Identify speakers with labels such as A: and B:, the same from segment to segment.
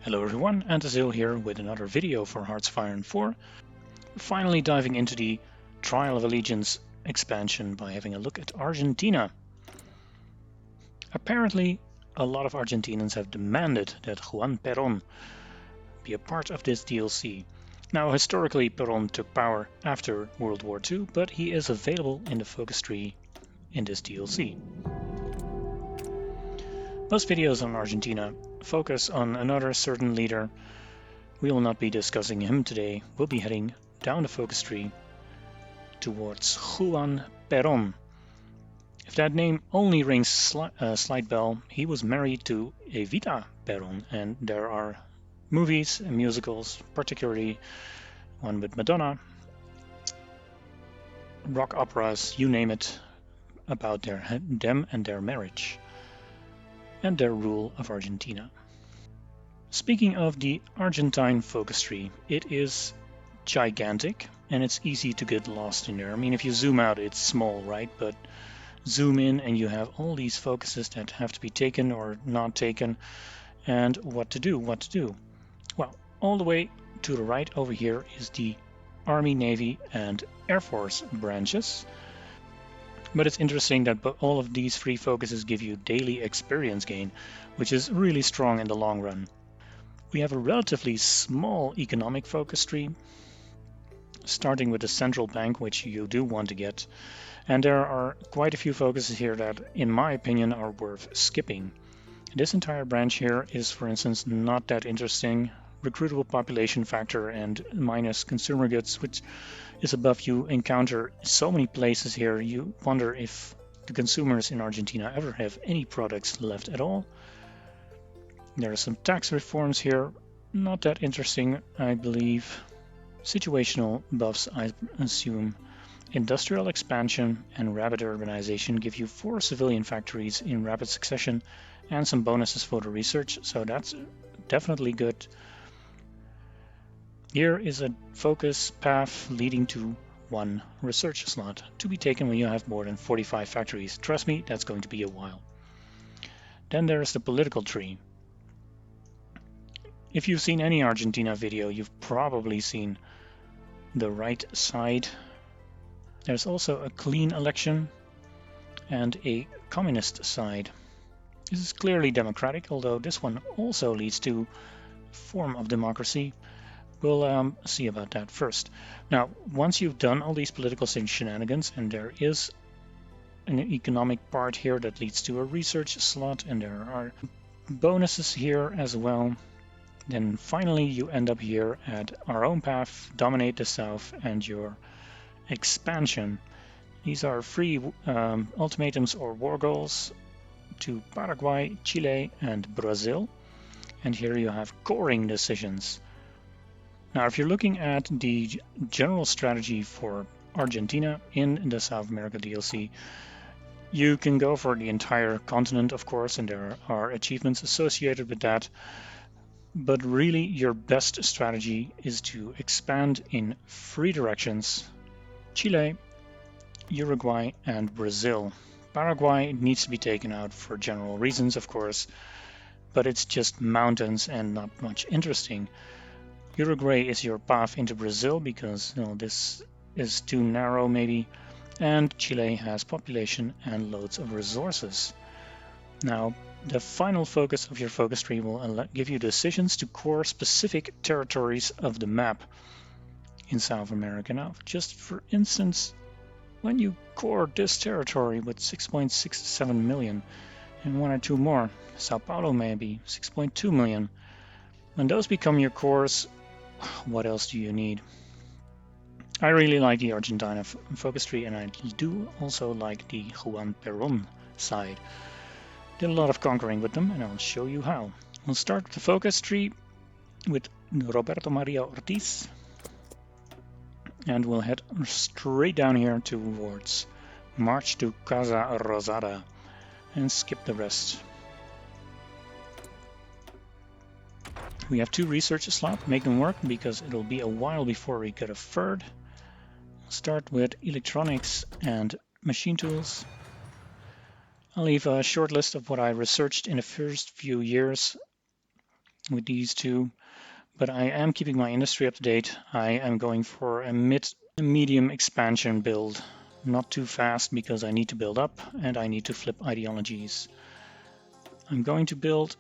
A: Hello everyone, Antazil here with another video for HOI4. We're finally diving into the Trial of Allegiance expansion by having a look at Argentina. Apparently, a lot of Argentinians have demanded that Juan Peron be a part of this DLC. Now, historically, Peron took power after World War II, but he is available in the focus tree in this DLC. Most videos on Argentina focus on another certain leader. We will not be discussing him today. We'll be heading down the focus tree towards Juan Peron. If that name only rings a slight bell, he was married to Evita Peron, and there are movies and musicals, particularly one with Madonna, rock operas, you name it, about them and their marriage and their rule of Argentina. Speaking of the Argentine focus tree, it is gigantic and it's easy to get lost in there. I mean, if you zoom out, it's small, right? But zoom in and you have all these focuses that have to be taken or not taken, and what to do. Well, all the way to the right over here is the Army, Navy, and Air Force branches. But it's interesting that all of these three focuses give you daily experience gain, which is really strong in the long run. We have a relatively small economic focus tree, starting with the central bank, which you do want to get. And there are quite a few focuses here that, in my opinion, are worth skipping. This entire branch here is, for instance, not that interesting. Recruitable population factor and minus consumer goods, which is above. You encounter so many places here, you wonder if the consumers in Argentina ever have any products left at all. There are some tax reforms here, not that interesting, I believe. Situational buffs, I assume. Industrial expansion and rapid urbanization give you 4 civilian factories in rapid succession and some bonuses for the research, so that's definitely good. Here is a focus path leading to 1 research slot to be taken when you have more than 45 factories. Trust me, that's going to be a while. Then there's the political tree. If you've seen any Argentina video, you've probably seen the right side. There's also a clean election and a communist side. This is clearly democratic, although this one also leads to a form of democracy. We'll see about that first. Now, once you've done all these political shenanigans, and there is an economic part here that leads to a research slot, and there are bonuses here as well, then finally you end up here at our own path, dominate the south, and your expansion. These are free ultimatums or wargoals to Paraguay, Chile, and Brazil. And here you have coring decisions. Now, if you're looking at the general strategy for Argentina in the South America DLC, you can go for the entire continent, of course, and there are achievements associated with that. But really, your best strategy is to expand in 3 directions: Chile, Uruguay, and Brazil. Paraguay needs to be taken out for general reasons, of course, but it's just mountains and not much interesting. Uruguay is your path into Brazil because this is too narrow maybe, and Chile has population and loads of resources. Now, the final focus of your focus tree will give you decisions to core specific territories of the map in South America. Now, just for instance, when you core this territory with 6.67 million and 1 or 2 more, Sao Paulo maybe 6.2 million, when those become your cores, what else do you need? I really like the Argentina focus tree, and I do also like the Juan Peron side. Did a lot of conquering with them, and I'll show you how. We'll start with the focus tree with Roberto Maria Ortiz, and we'll head straight down here towards march to Casa Rosada and skip the rest. We have 2 research slots, make them work because it'll be a while before we get a 3rd. We'll start with electronics and machine tools. I'll leave a short list of what I researched in the first few years with these two. But I am keeping my industry up to date. I am going for a medium expansion build. Not too fast because I need to build up and I need to flip ideologies. I'm going to build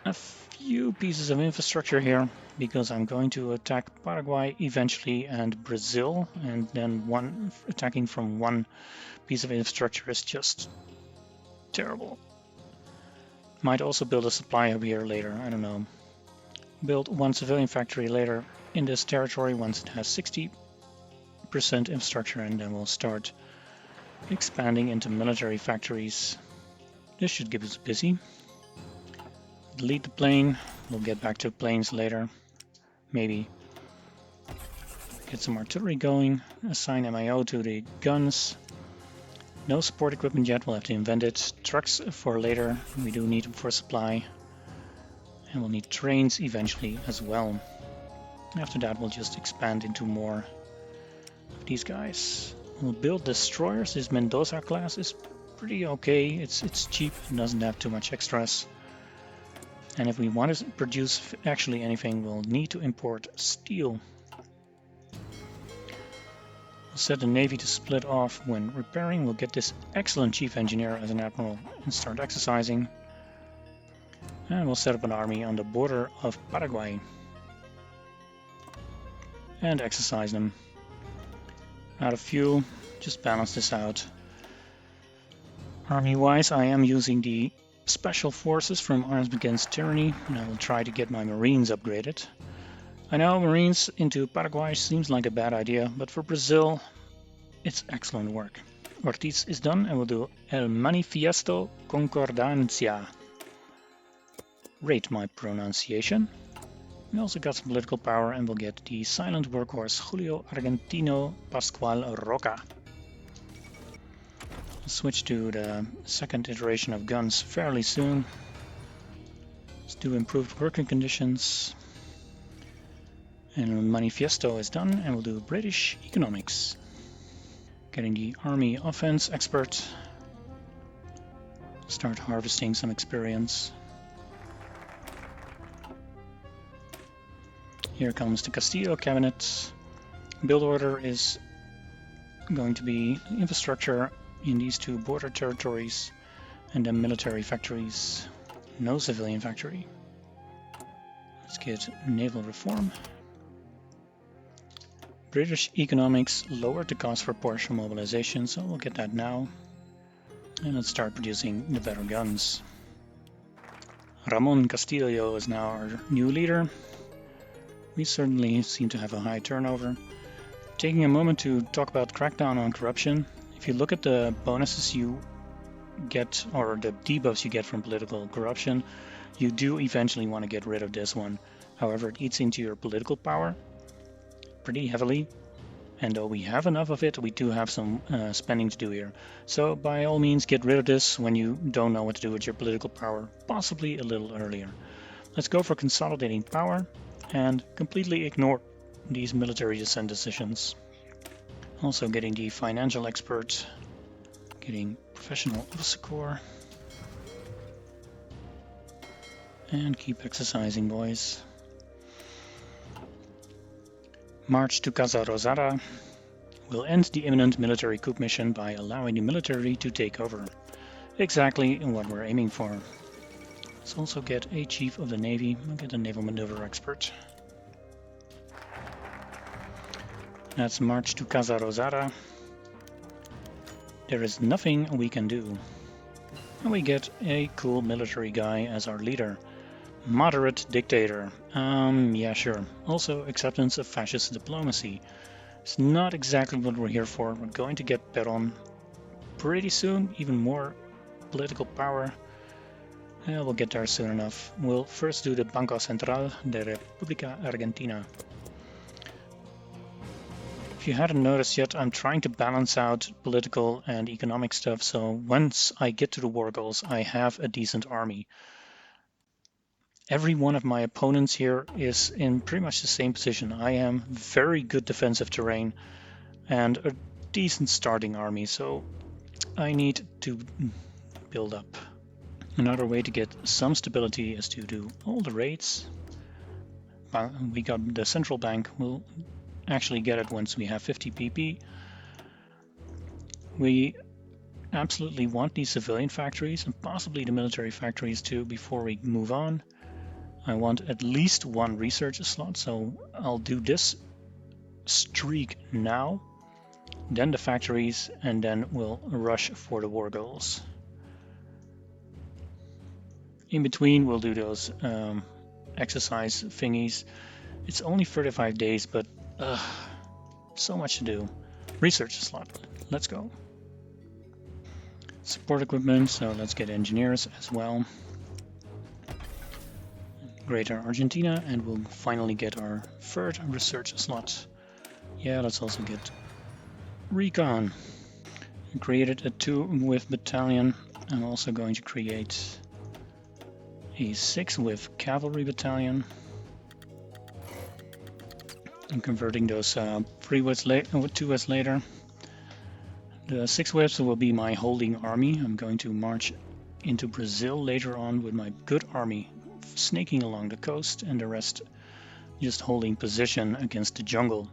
A: a few pieces of infrastructure here because I'm going to attack Paraguay eventually and Brazil, and then attacking from one piece of infrastructure is just terrible. Might also build a supply hub here later, I don't know. Build one civilian factory later in this territory once it has 60% infrastructure, and then we'll start expanding into military factories. This should keep us busy. Delete the plane. We'll get back to planes later. Maybe get some artillery going. Assign MIO to the guns. No support equipment yet. We'll have to invent it. Trucks for later. We do need them for supply. And we'll need trains eventually as well. After that, we'll just expand into more of these guys. We'll build destroyers. This Mendoza class is pretty okay. It's cheap and doesn't have too much extras. And if we want to produce actually anything, we'll need to import steel. We'll set the Navy to split off when repairing. We'll get this excellent chief engineer as an admiral and start exercising. And we'll set up an army on the border of Paraguay. And exercise them. Out of fuel, just balance this out. Army-wise, I am using the Special Forces from Arms Against Tyranny, and I will try to get my Marines upgraded. I know Marines into Paraguay seems like a bad idea, but for Brazil, it's excellent work. Ortiz is done, and we'll do El Manifeiesto Concordancia. Rate my pronunciation. We also got some political power, and we'll get the silent workhorse Julio Argentino Pascual Roca. Switch to the second iteration of guns fairly soon. Let's do improved working conditions. And Manifesto is done, and we'll do British economics. Getting the army offense expert. Start harvesting some experience. Here comes the Castillo cabinet. Build order is going to be infrastructure in these two border territories, and then military factories. No civilian factory. Let's get naval reform. British economics lowered the cost for partial mobilization, so we'll get that now. And let's start producing the better guns. Ramon Castillo is now our new leader. We certainly seem to have a high turnover. Taking a moment to talk about crackdown on corruption. If you look at the bonuses you get, or the debuffs you get from political corruption, you do eventually want to get rid of this one. However, it eats into your political power pretty heavily, and though we have enough of it, we do have some spending to do here. So by all means, get rid of this when you don't know what to do with your political power, possibly a little earlier. Let's go for consolidating power and completely ignore these military dissent decisions. Also getting the financial expert, getting professional officer corps, and keep exercising, boys. March to Casa Rosada will end the imminent military coup mission by allowing the military to take over. Exactly what we're aiming for. Let's also get a chief of the navy. We'll get a naval maneuver expert. That's march to Casa Rosada. There is nothing we can do. And we get a cool military guy as our leader. Moderate dictator. Yeah, sure. Also acceptance of fascist diplomacy. It's not exactly what we're here for. We're going to get Peron pretty soon. Even more political power. We'll get there soon enough. We'll first do the Banco Central de República Argentina. If you hadn't noticed yet, I'm trying to balance out political and economic stuff, so once I get to the war goals, I have a decent army. Every one of my opponents here is in pretty much the same position. I am very good defensive terrain and a decent starting army, so I need to build up. Another way to get some stability is to do all the raids. We got the central bank. We'll actually get it once we have 50 PP. We absolutely want these civilian factories and possibly the military factories too before we move on. I want at least one research slot, so I'll do this streak now, then the factories, and then we'll rush for the war goals. In between, we'll do those exercise thingies. It's only 35 days, but so much to do. Research slot, let's go. Support equipment, so let's get engineers as well. Greater Argentina, and we'll finally get our third research slot. Yeah, let's also get recon. I created a 2-whiff battalion. I'm also going to create a 6-whiff cavalry battalion. I'm converting those 2-whiffs later. The 6 whiffs will be my holding army. I'm going to march into Brazil later on with my good army snaking along the coast, and the rest just holding position against the jungle.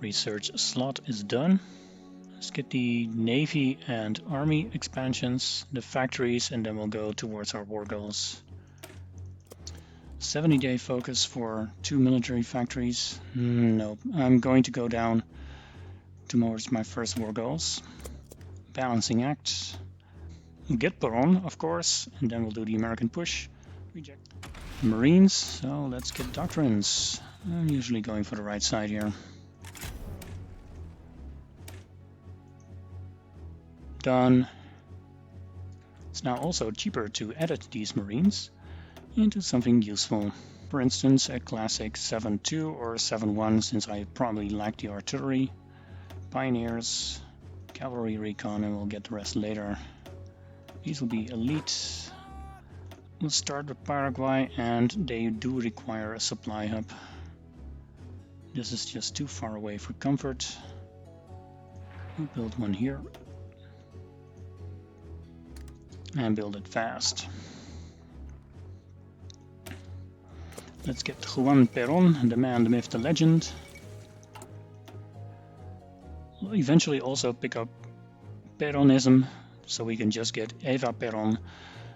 A: Research slot is done. Let's get the navy and army expansions, the factories, and then we'll go towards our war goals. 70-day focus for 2 military factories. No, I'm going to go down towards my first war goals. Balancing act. We'll get Peron, of course, and then we'll do the American push. Reject. Marines, so let's get doctrines. I'm usually going for the right side here. Done. It's now also cheaper to edit these Marines into something useful. For instance, a classic 7.2 or 7.1, since I probably lack the artillery. Pioneers, cavalry recon, and we'll get the rest later. These will be elite. We'll start with Paraguay, and they do require a supply hub. This is just too far away for comfort. We'll build one here. And build it fast. Let's get Juan Peron, the man, the myth, the legend. We'll eventually also pick up Peronism, so we can just get Eva Peron,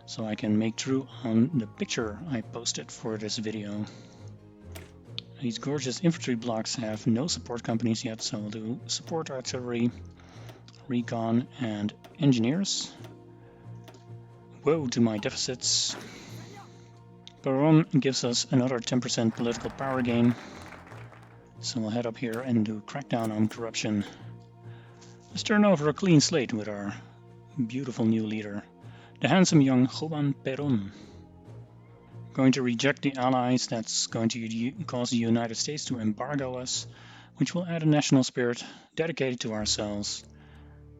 A: so I can make true on the picture I posted for this video. These gorgeous infantry blocks have no support companies yet, so we'll do support artillery, recon, and engineers. Woe to my deficits. Peron gives us another 10% political power gain, so we'll head up here and do crackdown on corruption. Let's turn over a clean slate with our beautiful new leader, the handsome young Juan Peron. Going to reject the allies. That's going to cause the United States to embargo us, which will add a national spirit dedicated to ourselves,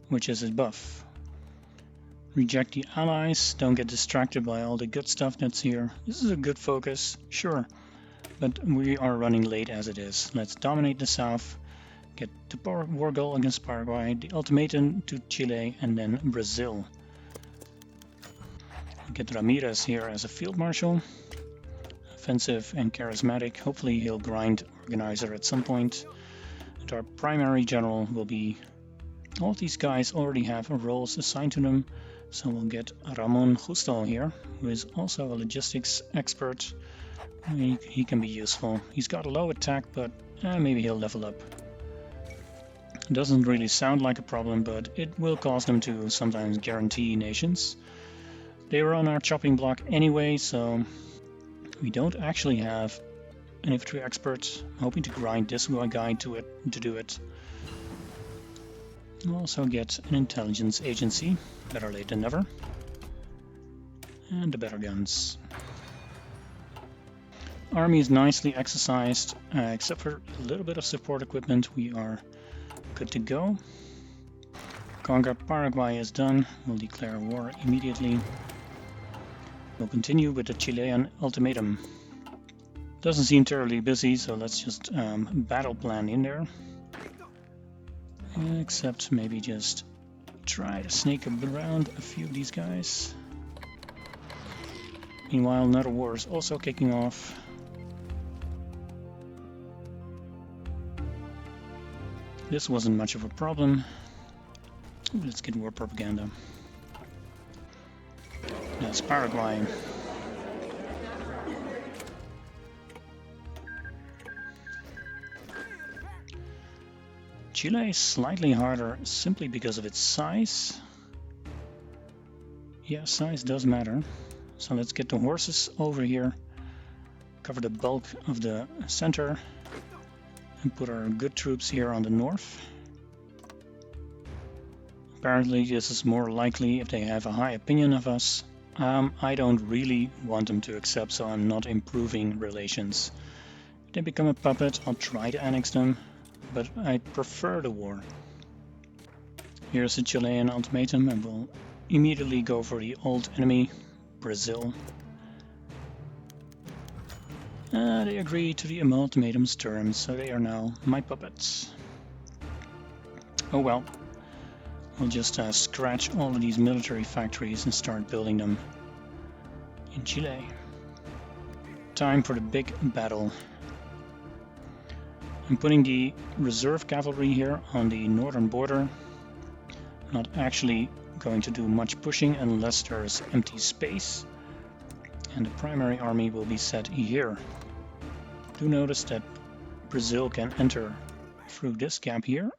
A: which is a buff. Reject the allies. Don't get distracted by all the good stuff that's here. This is a good focus, sure, but we are running late as it is. Let's dominate the south. Get the war goal against Paraguay, the ultimatum to Chile, and then Brazil. Get Ramirez here as a field marshal. Offensive and charismatic. Hopefully he'll grind organizer at some point. And our primary general will be... all of these guys already have roles assigned to them. So we'll get Ramon Justo here, who is also a logistics expert. He can be useful. He's got a low attack, but maybe he'll level up. Doesn't really sound like a problem, but it will cause them to sometimes guarantee nations. They were on our chopping block anyway, so we don't actually have an infantry expert. I'm hoping to grind this guy to do it. We'll also get an intelligence agency, better late than never. And the better guns. Army is nicely exercised, except for a little bit of support equipment. We are good to go. Conquer Paraguay is done. We'll declare war immediately. We'll continue with the Chilean ultimatum. Doesn't seem terribly busy, so let's just battle plan in there. Except maybe just try to snake around a few of these guys. Meanwhile, another war is also kicking off. This wasn't much of a problem. Let's get war propaganda. That's Paraguay. Chile is slightly harder simply because of its size. Yeah, size does matter. So let's get the horses over here, cover the bulk of the center, and put our good troops here on the north. Apparently this is more likely if they have a high opinion of us. I don't really want them to accept, so I'm not improving relations. If they become a puppet, I'll try to annex them, but I prefer the war. Here's a Chilean ultimatum, and we'll immediately go for the old enemy, Brazil. They agree to the ultimatum's terms, so they are now my puppets. Oh well. We'll just scratch all of these military factories and start building them in Chile. Time for the big battle. I'm putting the reserve cavalry here on the northern border. Not actually going to do much pushing unless there's empty space. And the primary army will be set here. Do notice that Brazil can enter through this gap here.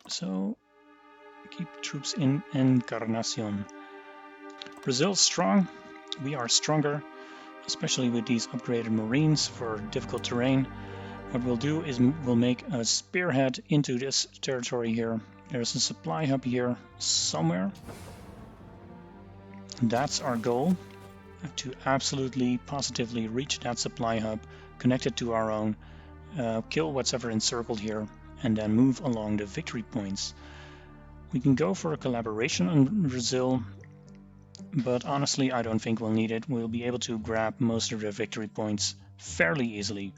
A: So keep troops in Encarnacion. Brazil's strong, we are stronger, especially with these upgraded marines for difficult terrain. What we'll do is we'll make a spearhead into this territory here. There's a supply hub here somewhere. That's our goal, to absolutely positively reach that supply hub, connect it to our own, kill what's ever encircled here, and then move along the victory points. We can go for a collaboration on Brazil, but honestly I don't think we'll need it. We'll be able to grab most of their victory points fairly easily.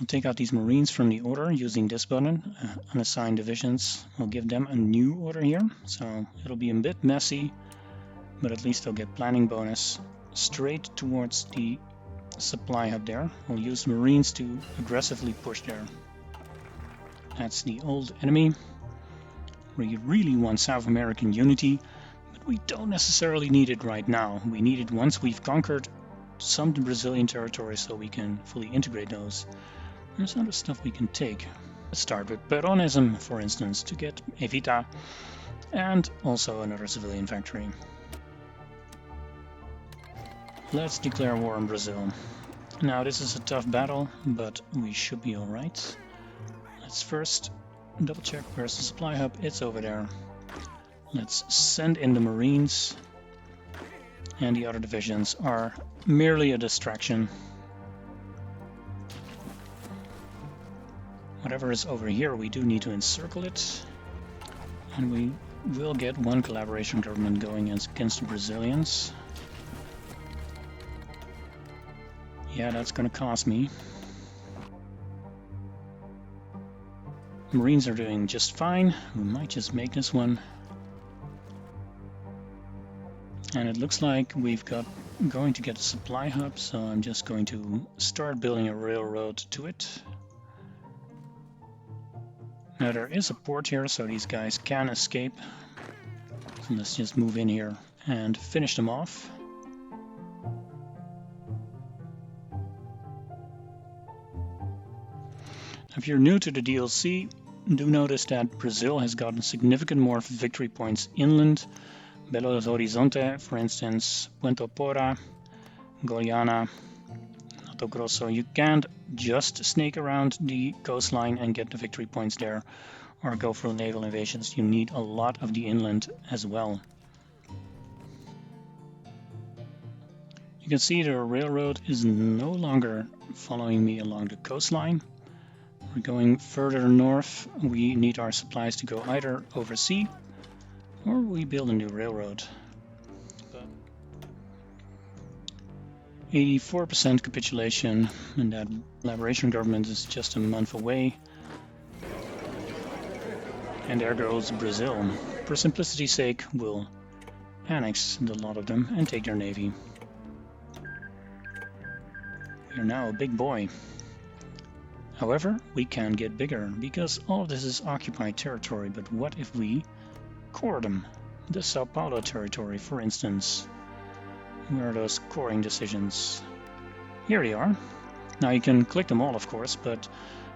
A: We'll take out these marines from the order using this button, unassign divisions. We'll give them a new order here, so it'll be a bit messy, but at least they'll get planning bonus straight towards the supply hub there. We'll use marines to aggressively push there. That's the old enemy. We really want South American unity, but we don't necessarily need it right now. We need it once we've conquered some Brazilian territories so we can fully integrate those. There's other stuff we can take. Let's start with Peronism, for instance, to get Evita and also another civilian factory. Let's declare war on Brazil. Now this is a tough battle, but we should be alright. Let's first double check where's the supply hub. It's over there. Let's send in the marines, and the other divisions are merely a distraction. Whatever is over here, we do need to encircle it, and we will get one collaboration government going against the Brazilians. Yeah, that's gonna cost me. Marines are doing just fine. We might just make this one. And it looks like we've going to get a supply hub, so I'm just going to start building a railroad to it. Now there is a port here, so these guys can escape. So let's just move in here and finish them off. If you're new to the DLC, do notice that Brazil has gotten significant more victory points inland. Belo Horizonte, for instance, Puerto Pora, Goiânia, Mato Grosso. You can't just snake around the coastline and get the victory points there, or go for naval invasions. You need a lot of the inland as well. You can see the railroad is no longer following me along the coastline. We're going further north. We need our supplies to go either over sea or we build a new railroad. 84% capitulation, and that collaboration government is just a month away. And there goes Brazil. For simplicity's sake, we'll annex the lot of them and take their navy. We are now a big boy. However, we can get bigger because all of this is occupied territory, but what if we core them? The Sao Paulo territory, for instance. Where are those coring decisions? Here they are. Now you can click them all, of course, but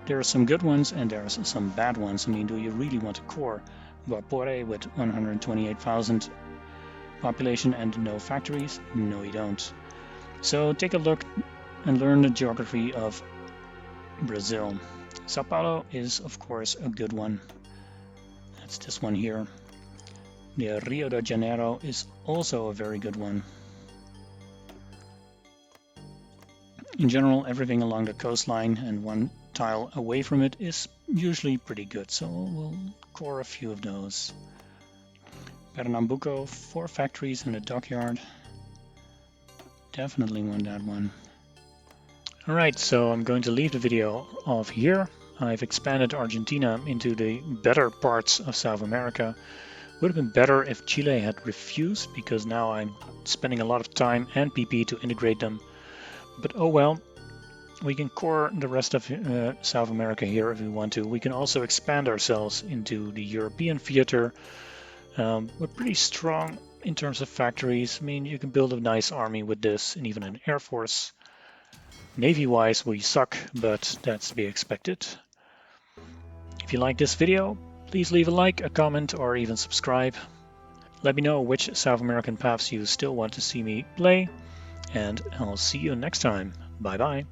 A: there are some good ones and there are some bad ones. I mean, do you really want to core Guapore with 128,000 population and no factories? No, you don't. So take a look and learn the geography of Brazil. Sao Paulo is, of course, a good one. That's this one here. The Rio de Janeiro is also a very good one. In general, everything along the coastline and one tile away from it is usually pretty good, so we'll core a few of those. Pernambuco, 4 factories and a dockyard. Definitely want that one. Alright, so I'm going to leave the video off here. I've expanded Argentina into the better parts of South America. Would have been better if Chile had refused, because now I'm spending a lot of time and PP to integrate them. But oh well, we can core the rest of South America here if we want to. We can also expand ourselves into the European theater. We're pretty strong in terms of factories. I mean, you can build a nice army with this and even an air force. Navy-wise, we suck, but that's to be expected. If you like this video, please leave a like, a comment, or even subscribe. Let me know which South American paths you still want to see me play, and I'll see you next time. Bye bye.